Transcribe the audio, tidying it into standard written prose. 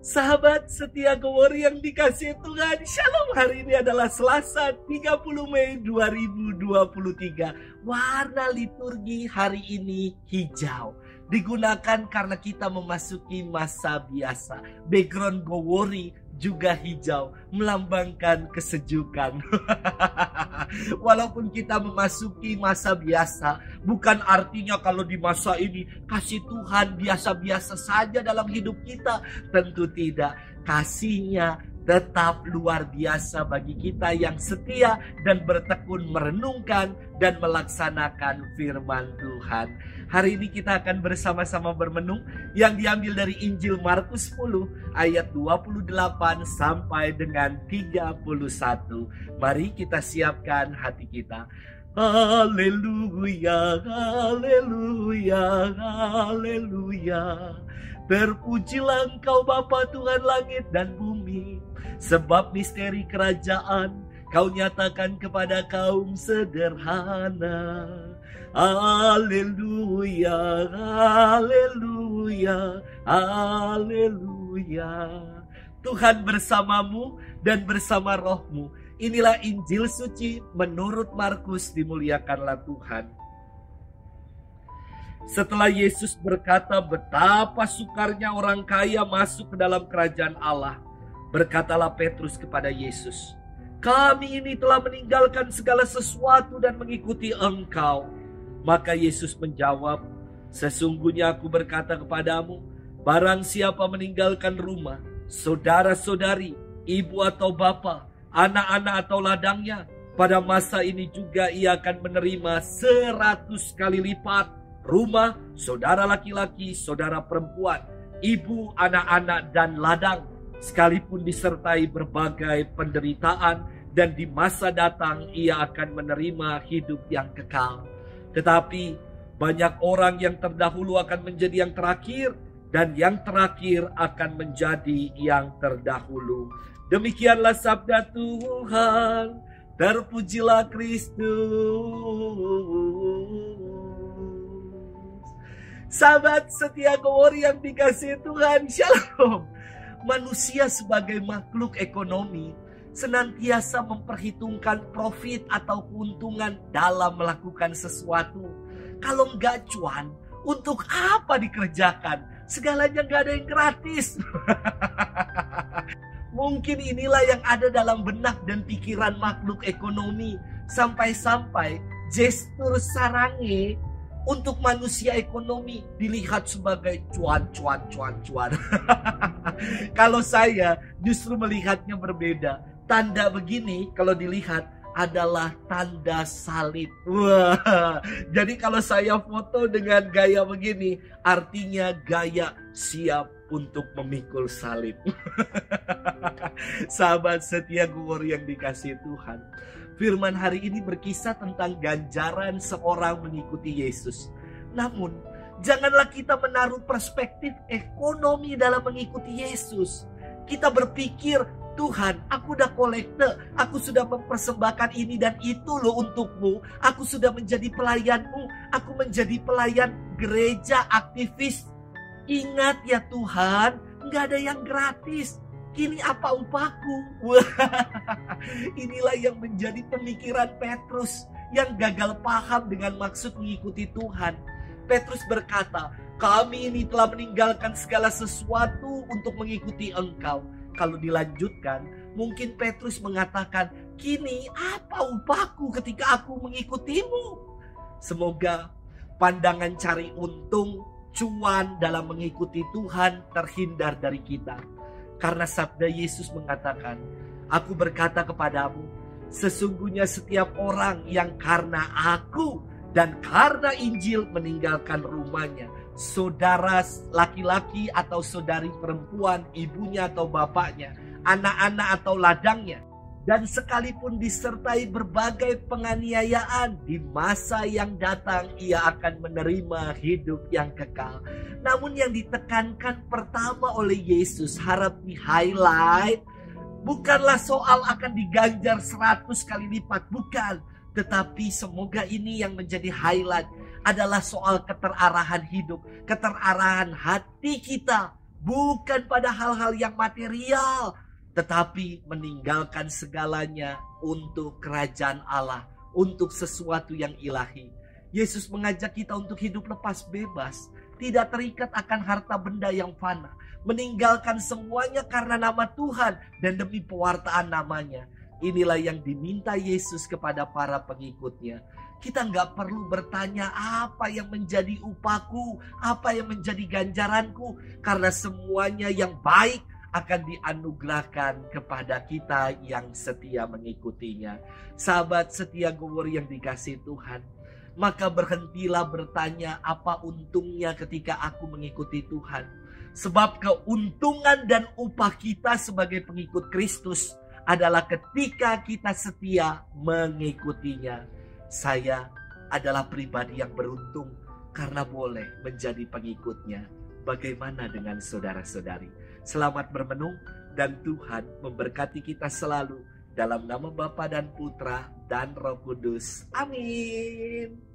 Sahabat setia Gowori yang dikasihi Tuhan, Shalom. Hari ini adalah Selasa 30 Mei 2023. Warna liturgi hari ini hijau. Digunakan karena kita memasuki masa biasa. Background Gowori juga hijau, melambangkan kesejukan. Walaupun kita memasuki masa biasa, bukan artinya kalau di masa ini kasih Tuhan biasa-biasa saja dalam hidup kita. Tentu tidak. Kasih-Nya tetap luar biasa bagi kita yang setia dan bertekun merenungkan dan melaksanakan firman Tuhan. Hari ini kita akan bersama-sama bermenung yang diambil dari Injil Markus 10 ayat 28 sampai dengan 31. Mari kita siapkan hati kita. Haleluya, haleluya, haleluya. Terpujilah Engkau Bapa Tuhan langit dan bumi, sebab misteri kerajaan Kau nyatakan kepada kaum sederhana. Haleluya, haleluya, haleluya. Tuhan bersamamu dan bersama rohmu. Inilah Injil suci menurut Markus, dimuliakanlah Tuhan. Setelah Yesus berkata betapa sukarnya orang kaya masuk ke dalam kerajaan Allah, berkatalah Petrus kepada Yesus, "Kami ini telah meninggalkan segala sesuatu dan mengikuti Engkau." Maka Yesus menjawab, "Sesungguhnya aku berkata kepadamu, barang siapa meninggalkan rumah, saudara-saudari, ibu atau bapa, anak-anak atau ladangnya, pada masa ini juga ia akan menerima 100 kali lipat rumah, saudara laki-laki, saudara perempuan, ibu, anak-anak, dan ladang, sekalipun disertai berbagai penderitaan, dan di masa datang ia akan menerima hidup yang kekal. Tetapi banyak orang yang terdahulu akan menjadi yang terakhir, dan yang terakhir akan menjadi yang terdahulu." Demikianlah sabda Tuhan. Terpujilah Kristus. Sahabat setia Gowori yang dikasihi Tuhan, Shalom. Manusia sebagai makhluk ekonomi senantiasa memperhitungkan profit atau keuntungan dalam melakukan sesuatu. Kalau enggak cuan, untuk apa dikerjakan? Segalanya enggak ada yang gratis. Mungkin inilah yang ada dalam benak dan pikiran makhluk ekonomi. Sampai-sampai gestur sarange untuk manusia ekonomi dilihat sebagai cuan. Kalau saya justru melihatnya berbeda. Tanda begini kalau dilihat adalah tanda salib. Wah, jadi kalau saya foto dengan gaya begini, artinya gaya siap untuk memikul salib. Sahabat setia Gowori yang dikasihi Tuhan, firman hari ini berkisah tentang ganjaran seorang mengikuti Yesus. Namun, janganlah kita menaruh perspektif ekonomi dalam mengikuti Yesus. Kita berpikir, Tuhan, aku udah kolekte, aku sudah mempersembahkan ini dan itu loh untukmu. Aku sudah menjadi pelayanmu, aku menjadi pelayan gereja aktivis. Ingat ya Tuhan, nggak ada yang gratis. Kini apa upahku? Wah, inilah yang menjadi pemikiran Petrus yang gagal paham dengan maksud mengikuti Tuhan. Petrus berkata, "Kami ini telah meninggalkan segala sesuatu untuk mengikuti Engkau." Kalau dilanjutkan, mungkin Petrus mengatakan, "Kini apa upahku ketika aku mengikutimu?" Semoga pandangan cari untung, cuan dalam mengikuti Tuhan terhindar dari kita. Karena sabda Yesus mengatakan, "Aku berkata kepadamu, sesungguhnya setiap orang yang karena aku dan karena Injil meninggalkan rumahnya, saudara laki-laki atau saudari perempuan, ibunya atau bapaknya, anak-anak atau ladangnya, dan sekalipun disertai berbagai penganiayaan, di masa yang datang ia akan menerima hidup yang kekal." Namun yang ditekankan pertama oleh Yesus, harap di-highlight, bukanlah soal akan diganjar 100 kali lipat, bukan. Tetapi semoga ini yang menjadi highlight adalah soal keterarahan hidup, keterarahan hati kita bukan pada hal-hal yang material, tetapi meninggalkan segalanya untuk kerajaan Allah, untuk sesuatu yang ilahi. Yesus mengajak kita untuk hidup lepas bebas, tidak terikat akan harta benda yang fana, meninggalkan semuanya karena nama Tuhan dan demi pewartaan namanya. Inilah yang diminta Yesus kepada para pengikutnya. Kita nggak perlu bertanya apa yang menjadi upahku, apa yang menjadi ganjaranku, karena semuanya yang baik akan dianugerahkan kepada kita yang setia mengikutinya. Sahabat setia Gowor yang dikasihi Tuhan, maka berhentilah bertanya apa untungnya ketika aku mengikuti Tuhan. Sebab keuntungan dan upah kita sebagai pengikut Kristus adalah ketika kita setia mengikutinya. Saya adalah pribadi yang beruntung karena boleh menjadi pengikutnya. Bagaimana dengan saudara-saudari? Selamat bermenung dan Tuhan memberkati kita selalu. Dalam nama Bapa dan Putra dan Roh Kudus. Amin.